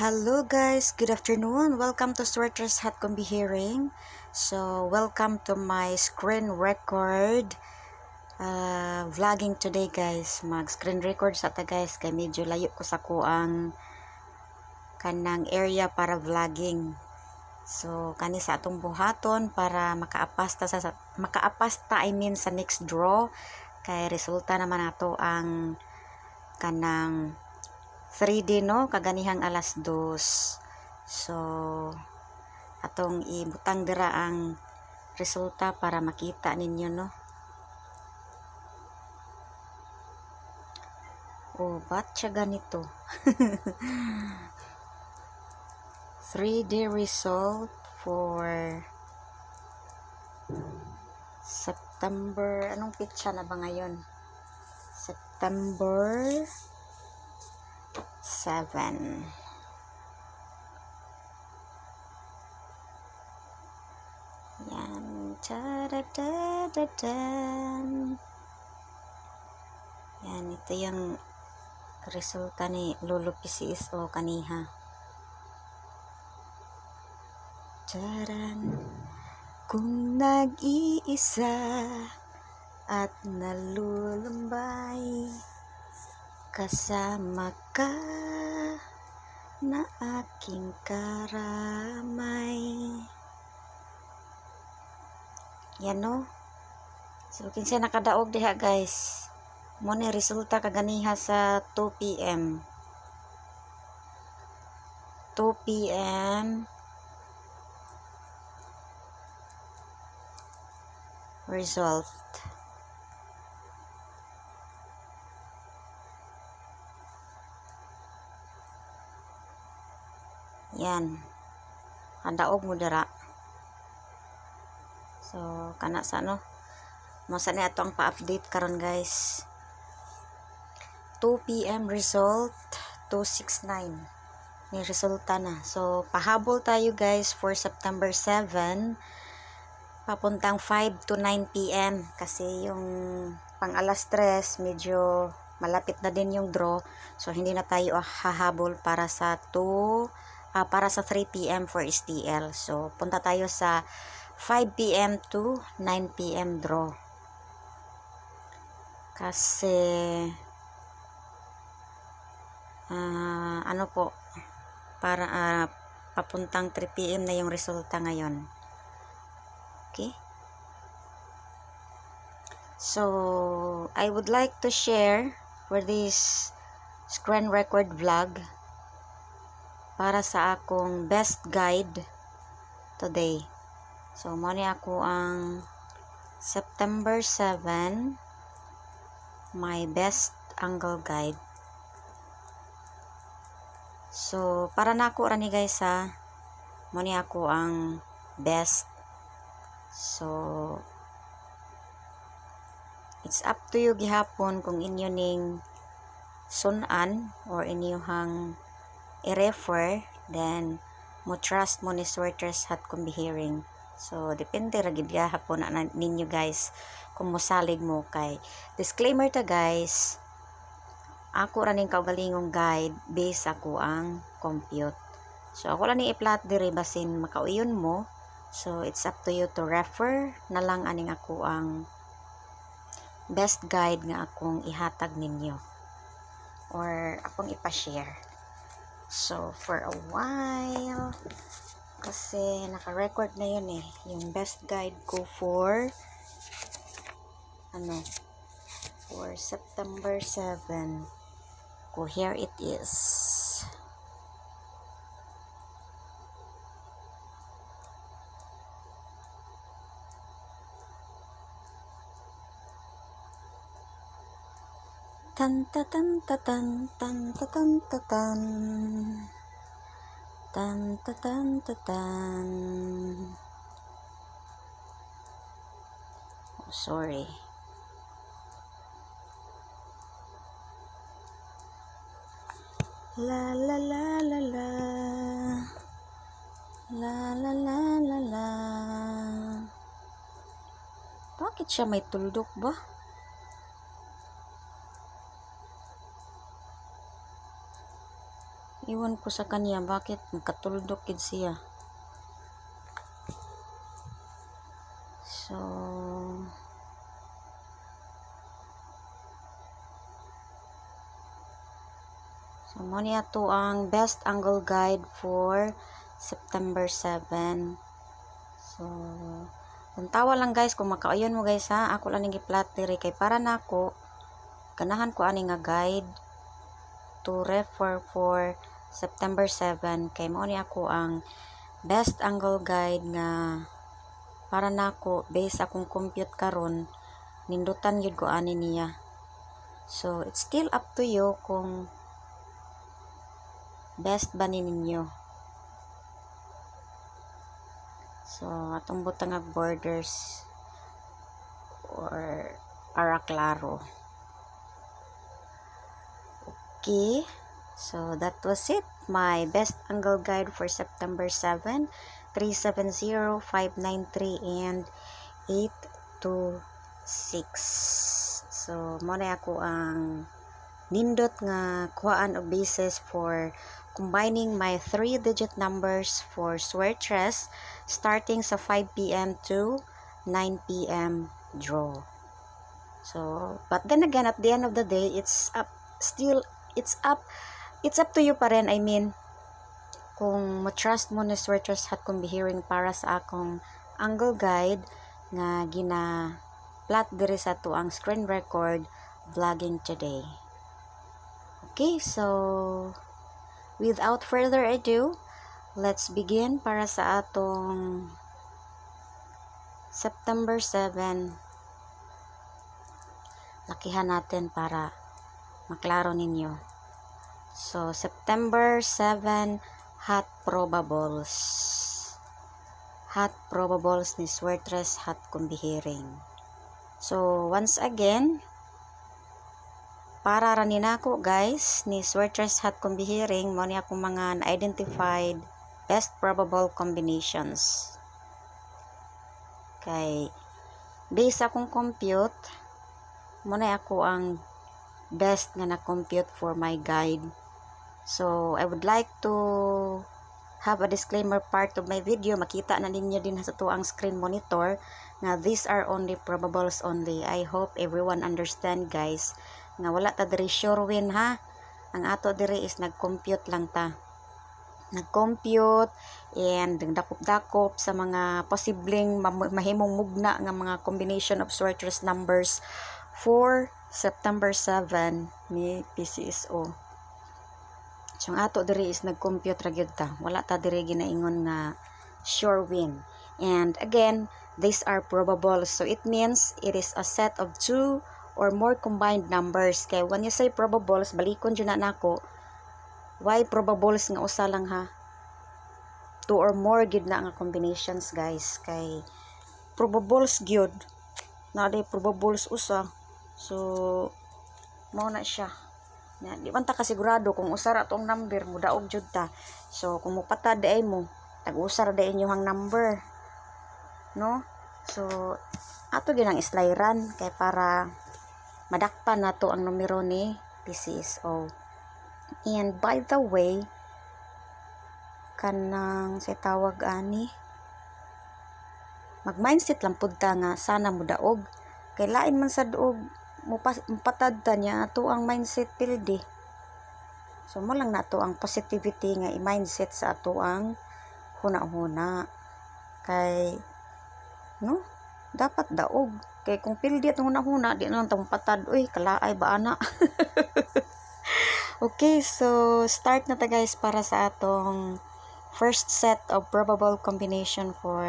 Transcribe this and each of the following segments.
Hello guys, good afternoon. Welcome to Sweater's Hot Combi Hearing. So, welcome to my screen record vlogging today guys. Mag screen record sa ta guys kay medyo layo ko sa kuang kanang area para vlogging. So, kani sa atong buhaton para makaapasta sa next draw kay resulta naman nato ang kanang 3D no kaganihang alas 2. So atong ibutang dira ang resulta para makita ninyo no. Oh, ba't siya ganito? 3D result for September, anong pitsa na ba ngayon? September 7. Yan. Yan, ito yung resulta ni Lolo PCSO kaniha. Charan. Kung nag-iisa at nalulumbay, kasama ka na aking karamay. Yan no. So kinsa nakadaog diha guys. Mo ni resulta kaganiha sa 2 PM. 2 PM result. Yan. Handaog mo dira. So, kana sa no. Masa ni ato ang pa-update karon guys. 2 PM result 269. Ni resulta na. So, pahabol tayo guys for September 7 papuntang 5 to 9 PM kasi yung pang alas 3 medyo malapit na din yung draw. So, hindi na tayo hahabol para sa 3 PM for STL. So, punta tayo sa 5 PM to 9 PM draw. Kasi ano po, para papuntang 3 PM na yung resulta ngayon. Okay? So, I would like to share for this screen record vlog para sa akong best guide today. So, muna ako ang September 7 my best angle guide. So, para na ako rani guys ha, muna ako ang best. So, it's up to you gihapon kung inyo ning sunan or inyohang i-refer, then mo trust mo ni Sweater's Hot Combi Hearing. So, depende ra gid gihapon na ninyo guys kung mosalig mo kay. Disclaimer ta guys, ako ra ning kaugalingong guide based ako ang compute. So, ako lang ni i-plot diri basin makauyon mo. So, it's up to you to refer na lang aning ako ang best guide nga akong ihatag ninyo or akong ipa-share. So, for a while, kasi naka-record na yun eh, yung best guide ko for for September 7. So, here it is. Tan ta tan ta tan tan ta tan ta tan tan ta tan ta tan. Oh, sorry. La la la la la la la la la la. Bakit siya may tuldok ba? Iwan ko sa kanya bakit magkatuldok gid siya. So mo niya to ang best angle guide for September 7. So tantawa lang guys kung makaayon mo guys ha. Ako lang gi-plot diri kay para nako ganahan ko ani nga guide to refer for September 7 kay mao ni ako ang best angle guide nga para nako based akong compute karon nindutan yun ko ani niya. So it's still up to you kung best ba ninyo. So atong butang nga borders or para klaro. Okay, so that was it. My best angle guide for September 7, 370, 593, and 826. So, mo na ako ang nindot nga kuhaan og basis for combining my 3-digit numbers for Swertres starting sa 5 p.m. to 9 p.m. draw. So, but then again, at the end of the day, it's up to you pa rin. I mean, kung ma-trust mo ni Swertres Hat Kumbihiring para sa akong angle guide nga gina-plot diri sa to ang screen record vlogging today. Okay, so without further ado, let's begin para sa atong September 7. Lakihan natin para maklaro ninyo. So, September 7, hot probables. Hot probables ni Swertres Hat Kumbihiring. So, once again, para ranin ako guys, ni Swertres Hat Kumbihiring, mo niya akong mga na-identified best probable combinations. Kay, based akong compute, mo na ako ang best nga na-compute for my guide. So, I would like to have a disclaimer part of my video. Makita na ninyo din sa tuang screen monitor na these are only probables only. I hope everyone understand guys nga wala ta diri sure win ha. Ang ato diri is nag-compute lang ta. Nag-compute and dakop-dakop sa mga posibleng mahimong mugna nga mga combination of Swertres numbers for September 7 ni PCSO. So, ang ato diri is nag-compute ra gyud ta. Wala ta diri ginaingon nga sure win. And again, these are probables. So, it means it is a set of 2 or more combined numbers. Kay when you say probables, balikon dyan na nako. Why probables nga usa lang ha? 2 or more gyud na nga combinations guys. Kay probables gyud na day probables usa. So, mao na siya. Di man ta kasigurado kung usara tong number mo daog jud ta. So, kung mupatad ay mo, tag-usar da inyong number. No? So, ato ginang islayran kay para madakpan nato ang numero ni PCSO. And by the way, kanang sa tawag ani, mag-mindset lang pud ta nga sana mo daog. Kay lain man sa duog mupatad ta niya ato ang mindset pildi. So mo lang nato ang positivity nga i-mindset sa ato ang huna-huna. Kay no, dapat daog. Kay kung pildi at huna-huna di na lang ta mupatad, uy kalaay ba ana. Okay, so start na ta guys para sa atong first set of probable combination for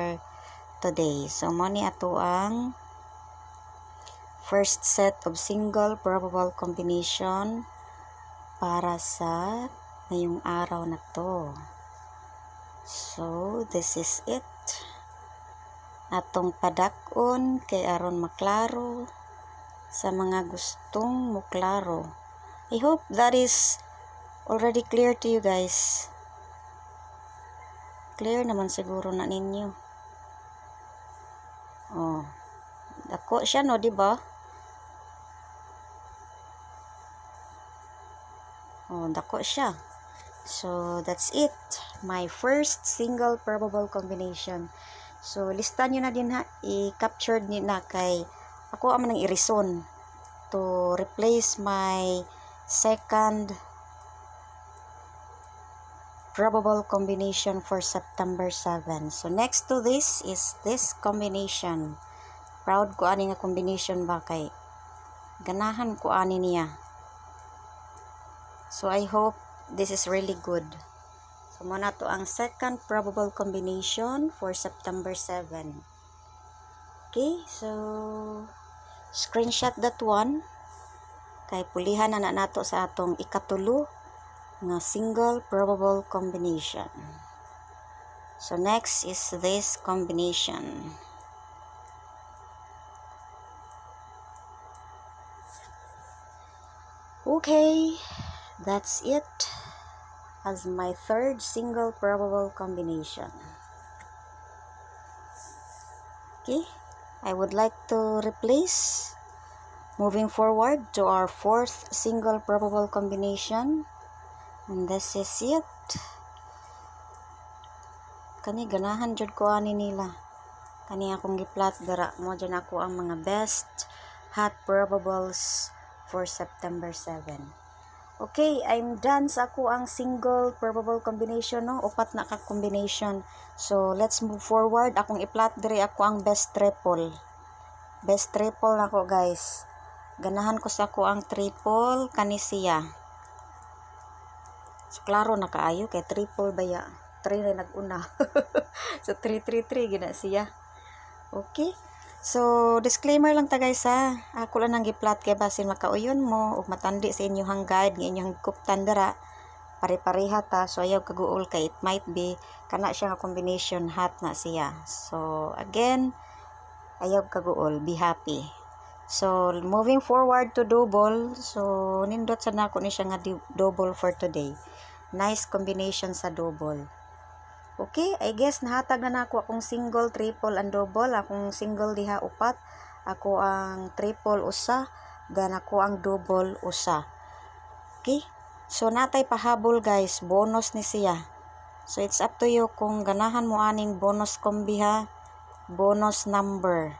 today. So mo ni ato ang first set of single probable combination para sa ngayong araw na to. So, this is it. Atong padakon kay aron maklaro sa mga gustong muklaro. I hope that is already clear to you guys. Clear naman siguro na ninyo. Oh, dako siya no, di ba? Oh, dako siya. So that's it, my first single probable combination. So lista nyo na din ha, i-captured nyo na kay ako ang nang i-reason to replace my second probable combination for September 7. So next to this is this combination. Proud ko ani nga combination ba kay ganahan ko ani niya. So I hope this is really good. So muna to ang second probable combination for September 7. Okay, so screenshot that one kay pulihan na nato sa atong ikatulo nga single probable combination. So next is this combination. Okay, that's it as my third single probable combination. Okay, I would like to replace moving forward to our fourth single probable combination, and this is it. Kani ganahan jud ko ani nila, kani akong giplat dara mo dyan ako ang mga best hot probables for September 7. Okay, I'm done sa ako ang single probable combination, no? Upat na ka combination. So let's move forward. Akong iplat diri ako ang best triple. Best triple nako guys. Ganahan ko sa ako ang triple kani siya. So klaro na kaayo kay triple baya. 3 na nag-una. So 333 gina siya. Okay. So disclaimer lang ta guys ha. Ako lang nang giplat kay basin makauyon mo ug matandi sa inyong guide nga inyong kuptan dara. Pare-pareha ta. So ayaw kaguol kay it might be kana siya nga combination hot na siya. So again, ayaw kaguol, be happy. So moving forward to double. So nindot sa nako ni siya nga double for today. Nice combination sa double. Okay, I guess nahatag na nako akong single, triple, and double. Akong single diha upat, ako ang triple usa, dan ako ang double usa. Okay, so natay pahabol guys, bonus ni siya. So it's up to you kung ganahan mo aning bonus kombi ha, bonus number.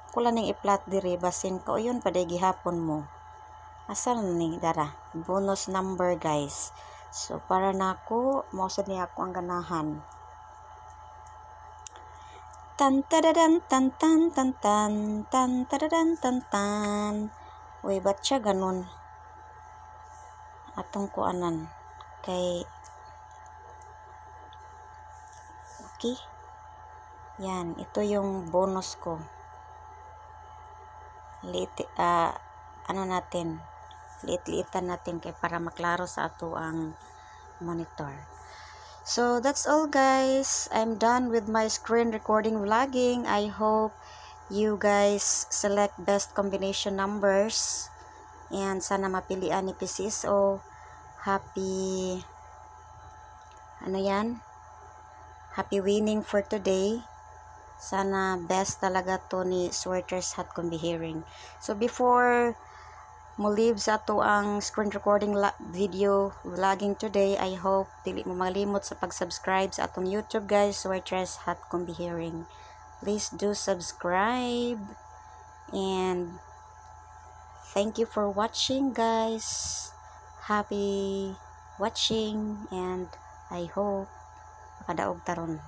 Kula ning iplat diri basin ko yun paday gihapon mo. Asa ni dara, bonus number guys. So para nako, mausad niya ako ang ganahan. Tan tadadan tan tan tan tan tan tadadan tan tan. Uy, ba't siya ganun? Atong kuanan kay okay. Yan, ito yung bonus ko. Ano natin? Liit-liitan natin kay para maklaro sa ato ang monitor. So that's all guys. I'm done with my screen recording vlogging. I hope you guys select best combination numbers and sana mapilian ni PCSO. Happy happy winning for today. Sana best talaga to ni Sweaters Hot Combi Hearing. So before mo leave sa ato ang screen recording video vlogging today, I hope dili mo malimot sa pag-subscribe sa atong YouTube guys, Sweaters Hot Combi Hearing. Please do subscribe and thank you for watching guys. Happy watching and I hope makadaog taron.